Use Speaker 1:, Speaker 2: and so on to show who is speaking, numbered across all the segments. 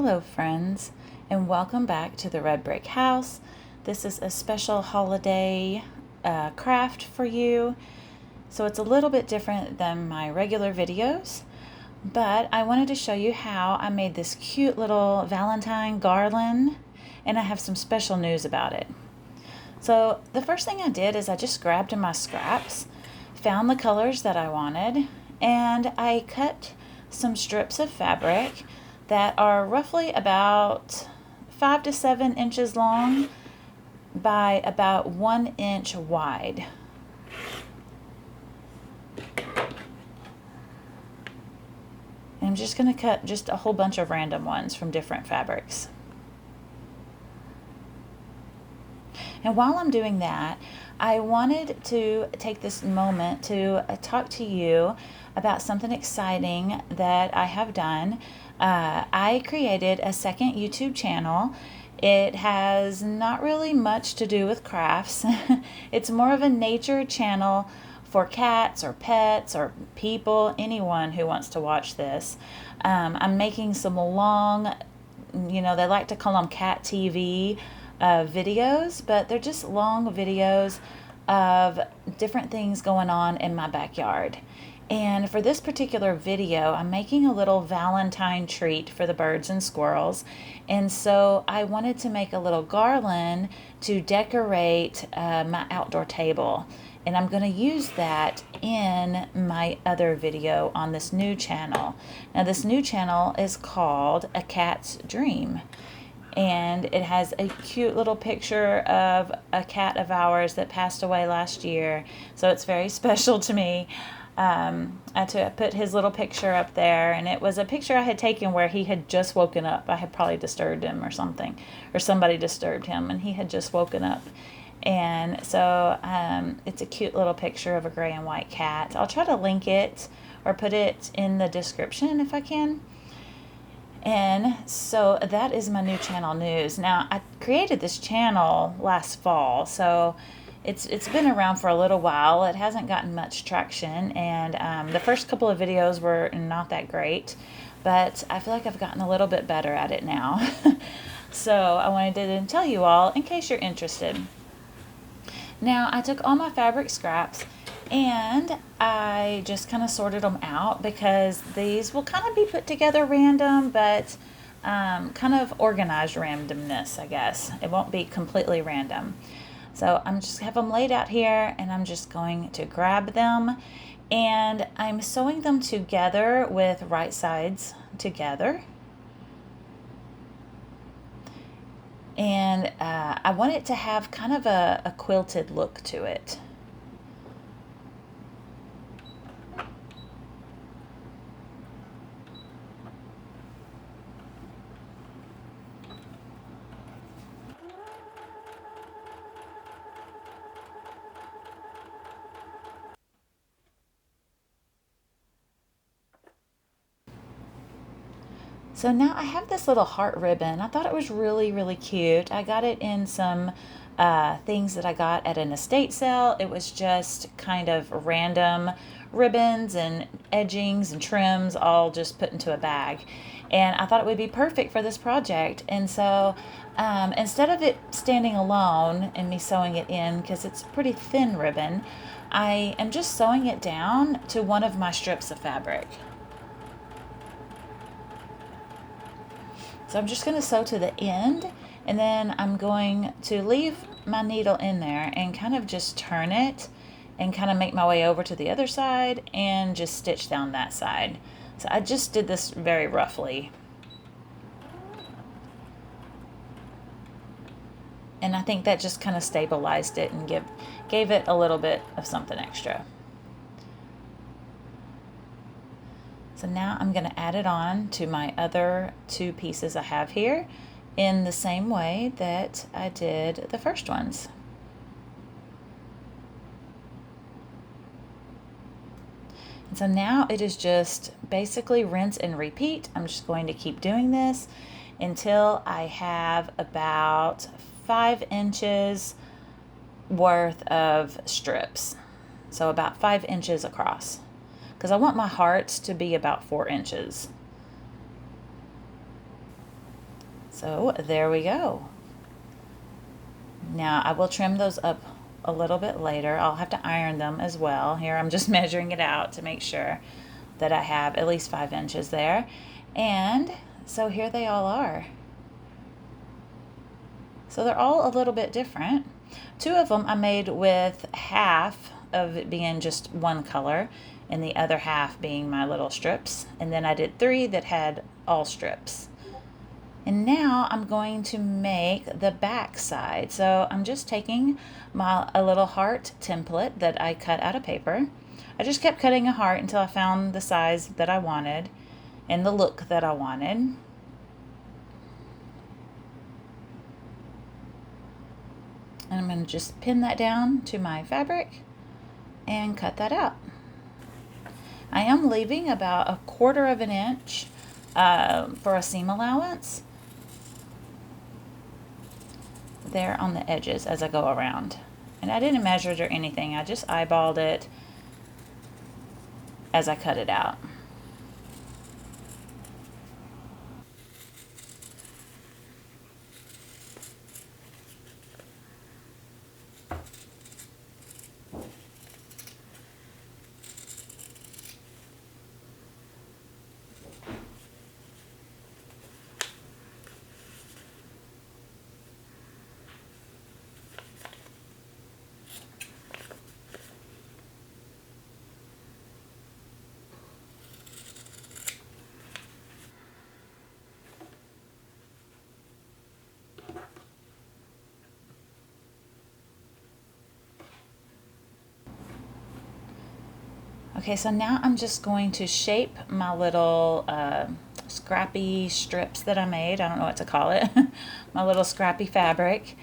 Speaker 1: Hello friends, and welcome back to the Red Brick House. This is a special holiday craft for you, so it's a little bit different than my regular videos, but I wanted to show you how I made this cute little Valentine garland, and I have some special news about it. So the first thing I did is I just grabbed in my scraps, found the colors that I wanted, and I cut some strips of fabric that are roughly about 5 to 7 inches long by about 1 inch wide. And I'm just going to cut just a whole bunch of random ones from different fabrics. And while I'm doing that, I wanted to take this moment to talk to you about something exciting that I have done. I created a second YouTube channel. It has not really much to do with crafts. It's more of a nature channel for cats or pets or people, anyone who wants to watch this. I'm making some long, they like to call them cat TV videos, but they're just long videos of different things going on in my backyard. And for this particular video, I'm making a little Valentine treat for the birds and squirrels. And so I wanted to make a little garland to decorate my outdoor table. And I'm going to use that in my other video on this new channel. Now this new channel is called A Cat's Dream. And it has a cute little picture of a cat of ours that passed away last year. So it's very special to me. I had to put his little picture up there, and it was a picture I had taken where he had just woken up. I had probably disturbed him or something, or somebody disturbed him, and he had just woken up. And so it's a cute little picture of a gray and white cat. I'll try to link it or put it in the description if I can. And so that is my new channel news. Now, I created this channel last fall, so it's been around for a little while. It hasn't gotten much traction, and the first couple of videos were not that great, but I feel like I've gotten a little bit better at it now. So I wanted to tell you all in case you're interested. Now, I took all my fabric scraps and I just kind of sorted them out because these will kind of be put together random, but kind of organized randomness, I guess. It won't be completely random. So I'm just have them laid out here, and I'm just going to grab them, and I'm sewing them together with right sides together. And I want it to have kind of a quilted look to it. So now I have this little heart ribbon. I thought it was really, really cute. I got it in some things that I got at an estate sale. It was just kind of random ribbons and edgings and trims all just put into a bag. And I thought it would be perfect for this project. And so instead of it standing alone and me sewing it in, because it's pretty thin ribbon, I am just sewing it down to one of my strips of fabric. So I'm just going to sew to the end, and then I'm going to leave my needle in there and kind of just turn it and kind of make my way over to the other side and just stitch down that side. So I just did this very roughly. And I think that just kind of stabilized it and gave it a little bit of something extra. So now I'm going to add it on to my other two pieces I have here in the same way that I did the first ones. And so now it is just basically rinse and repeat. I'm just going to keep doing this until I have about 5 inches worth of strips. So about 5 inches across, because I want my hearts to be about 4 inches. So there we go. Now I will trim those up a little bit later. I'll have to iron them as well. Here I'm just measuring it out to make sure that I have at least 5 inches there. And so here they all are. So they're all a little bit different. 2 of them I made with half of it being just one color and the other half being my little strips. And then I did 3 that had all strips. And now I'm going to make the back side. So I'm just taking a little heart template that I cut out of paper. I just kept cutting a heart until I found the size that I wanted and the look that I wanted. And I'm going to just pin that down to my fabric and cut that out. I am leaving about 1/4 of an inch for a seam allowance there on the edges as I go around. And I didn't measure it or anything. I just eyeballed it as I cut it out. Okay, so now I'm just going to shape my little scrappy strips that I made. I don't know what to call it. My little scrappy fabric.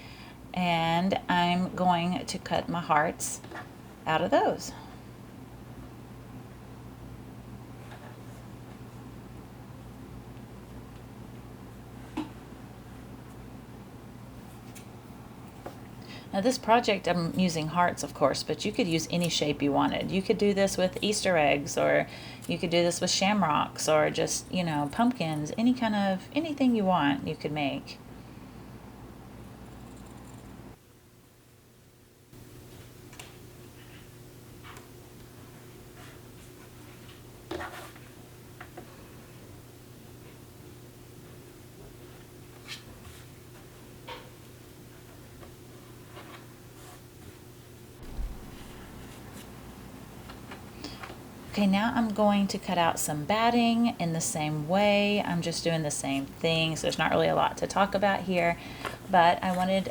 Speaker 1: And I'm going to cut my hearts out of those. Now this project I'm using hearts, of course, but you could use any shape you wanted. You could do this with Easter eggs, or you could do this with shamrocks, or just, you know, pumpkins, anything you want you could make. Okay, now I'm going to cut out some batting in the same way. I'm just doing the same thing, so there's not really a lot to talk about here. But I wanted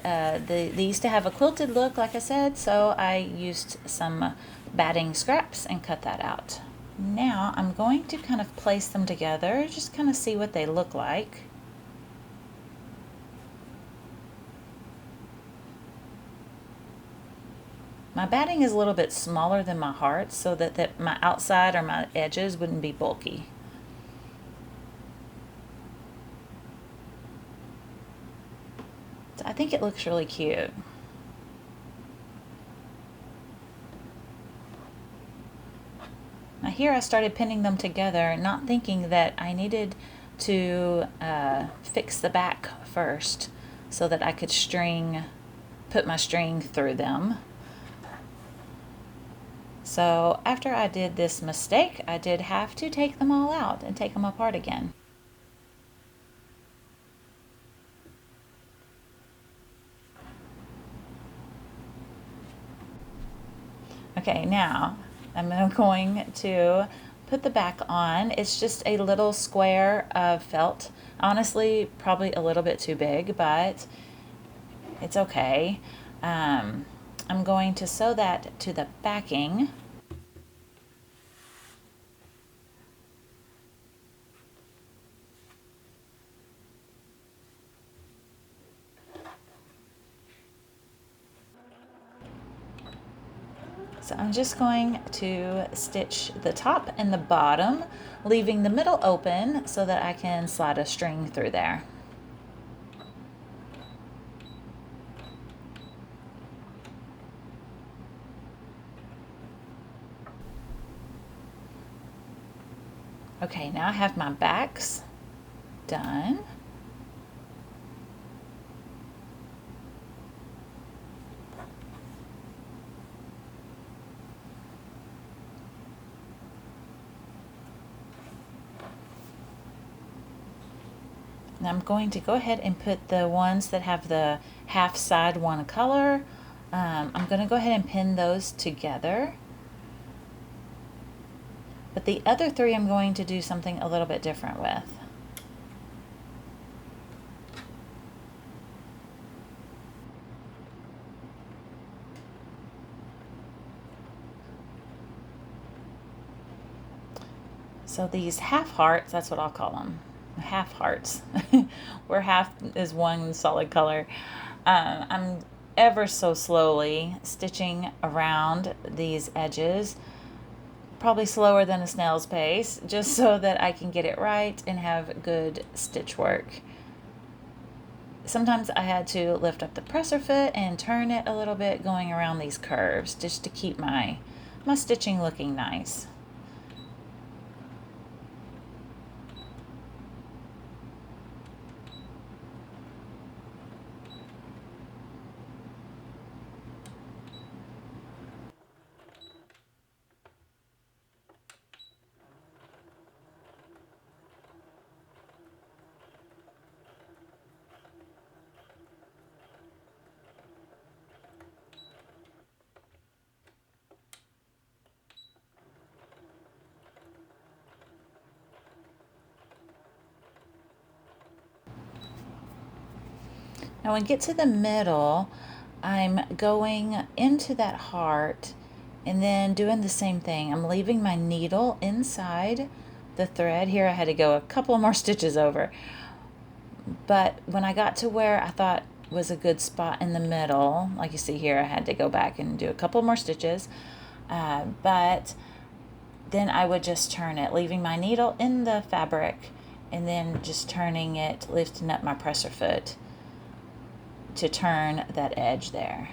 Speaker 1: these to have a quilted look, like I said, so I used some batting scraps and cut that out. Now I'm going to kind of place them together, just kind of see what they look like. My batting is a little bit smaller than my heart so that my outside or my edges wouldn't be bulky. So I think it looks really cute. Now here I started pinning them together, not thinking that I needed to fix the back first so that I could put my string through them. So after I did this mistake, I did have to take them all out and take them apart again. Okay, now I'm going to put the back on. It's just a little square of felt. Honestly, probably a little bit too big, but it's okay. I'm going to sew that to the backing. So I'm just going to stitch the top and the bottom, leaving the middle open so that I can slide a string through there. Okay, now I have my backs done. Now I'm going to go ahead and put the ones that have the half side one color. I'm going to go ahead and pin those together. But the other three I'm going to do something a little bit different with. So these half hearts, that's what I'll call them, half hearts, where half is one solid color. I'm ever so slowly stitching around these edges, probably slower than a snail's pace, just so that I can get it right and have good stitch work. Sometimes I had to lift up the presser foot and turn it a little bit going around these curves just to keep my stitching looking nice. Now when I get to the middle, I'm going into that heart and then doing the same thing. I'm leaving my needle inside the thread. Here I had to go a couple more stitches over. But when I got to where I thought was a good spot in the middle, like you see here, I had to go back and do a couple more stitches. But then I would just turn it, leaving my needle in the fabric and then just turning it, lifting up my presser foot to turn that edge there.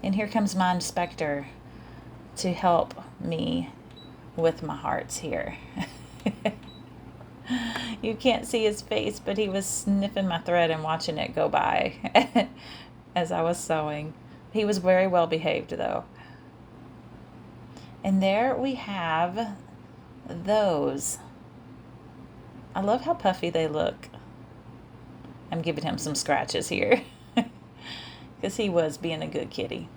Speaker 1: And here comes my inspector to help me with my hearts here. You can't see his face, but he was sniffing my thread and watching it go by as I was sewing. He was very well behaved though. And there we have those. I love how puffy they look. I'm giving him some scratches here because he was being a good kitty.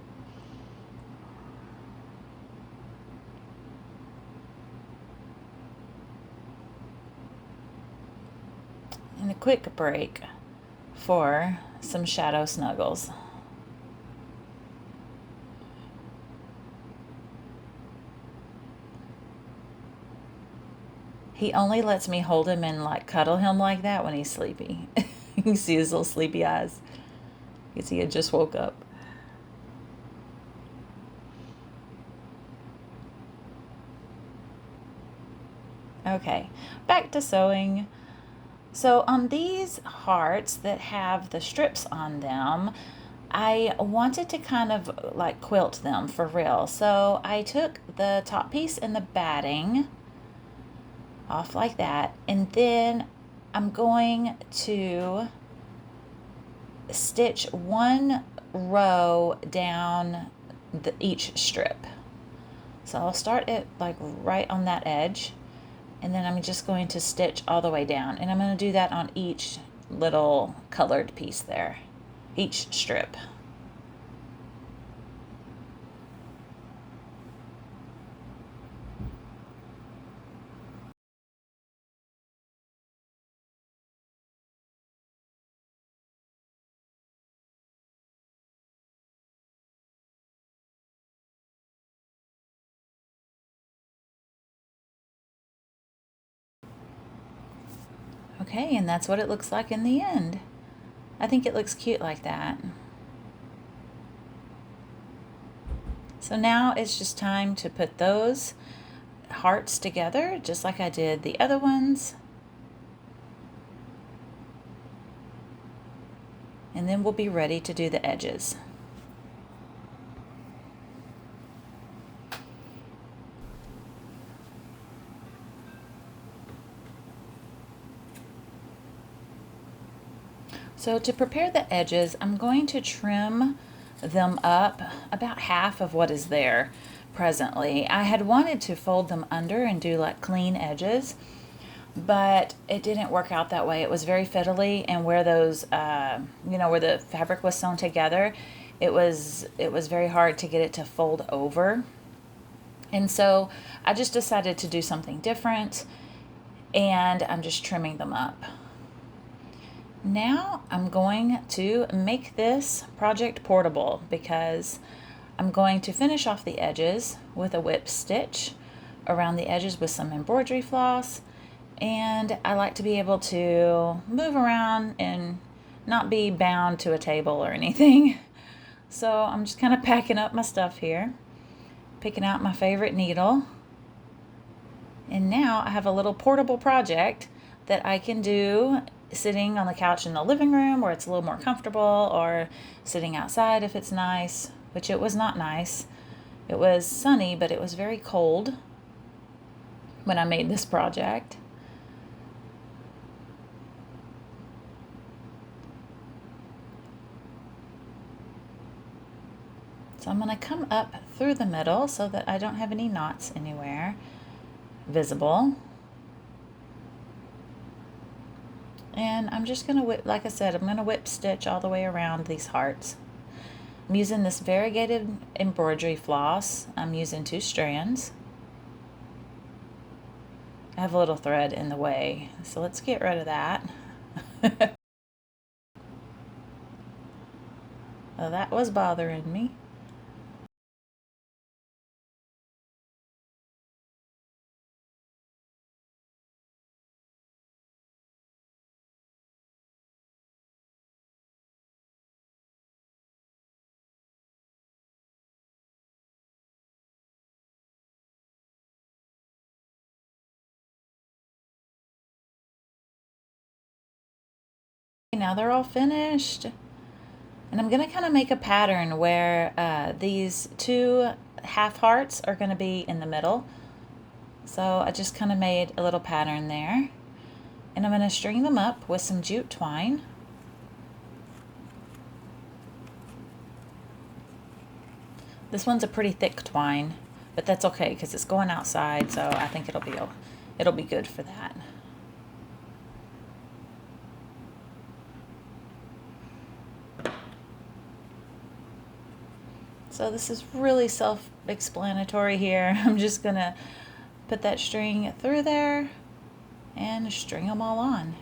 Speaker 1: And a quick break for some shadow snuggles. He only lets me hold him and like cuddle him like that when he's sleepy. You can see his little sleepy eyes because he had just woke up. Okay, back to sewing. So on these hearts that have the strips on them, I wanted to kind of like quilt them for real. So I took the top piece and the batting off like that, and then I'm going to stitch one row down each strip. So I'll start it like right on that edge, and then I'm just going to stitch all the way down, and I'm going to do that on each little colored piece there, each strip. Okay, and that's what it looks like in the end. I think it looks cute like that. So now it's just time to put those hearts together, just like I did the other ones. And then we'll be ready to do the edges. So to prepare the edges, I'm going to trim them up about half of what is there presently. I had wanted to fold them under and do like clean edges, but it didn't work out that way. It was very fiddly, and where those, where the fabric was sewn together, it was very hard to get it to fold over. And so I just decided to do something different, and I'm just trimming them up. Now I'm going to make this project portable because I'm going to finish off the edges with a whip stitch around the edges with some embroidery floss, and I like to be able to move around and not be bound to a table or anything. So I'm just kind of packing up my stuff here, picking out my favorite needle, and now I have a little portable project that I can do sitting on the couch in the living room where it's a little more comfortable, or sitting outside if it's nice, which it was not nice. It was sunny, but it was very cold when I made this project. So I'm going to come up through the middle so that I don't have any knots anywhere visible. And I'm just going to whip, like I said, I'm going to whip stitch all the way around these hearts. I'm using this variegated embroidery floss. I'm using 2 strands. I have a little thread in the way, so let's get rid of that. Well, that was bothering me. Now they're all finished. And I'm going to kind of make a pattern where these 2 half hearts are going to be in the middle. So I just kind of made a little pattern there. And I'm going to string them up with some jute twine. This one's a pretty thick twine, but that's okay because it's going outside, so I think it'll be good for that. So this is really self-explanatory here. I'm just gonna put that string through there and string them all on.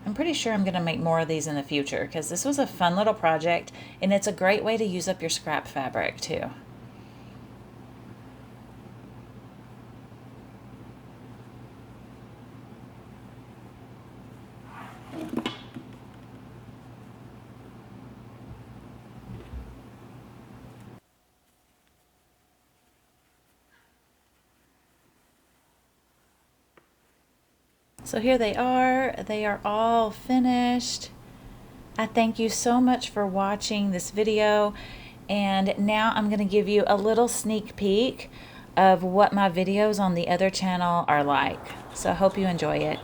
Speaker 1: I'm pretty sure I'm gonna make more of these in the future because this was a fun little project, and it's a great way to use up your scrap fabric too. So here they are all finished. I thank you so much for watching this video, and now I'm going to give you a little sneak peek of what my videos on the other channel are like. So I hope you enjoy it,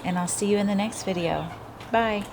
Speaker 1: and I'll see you in the next video. Bye.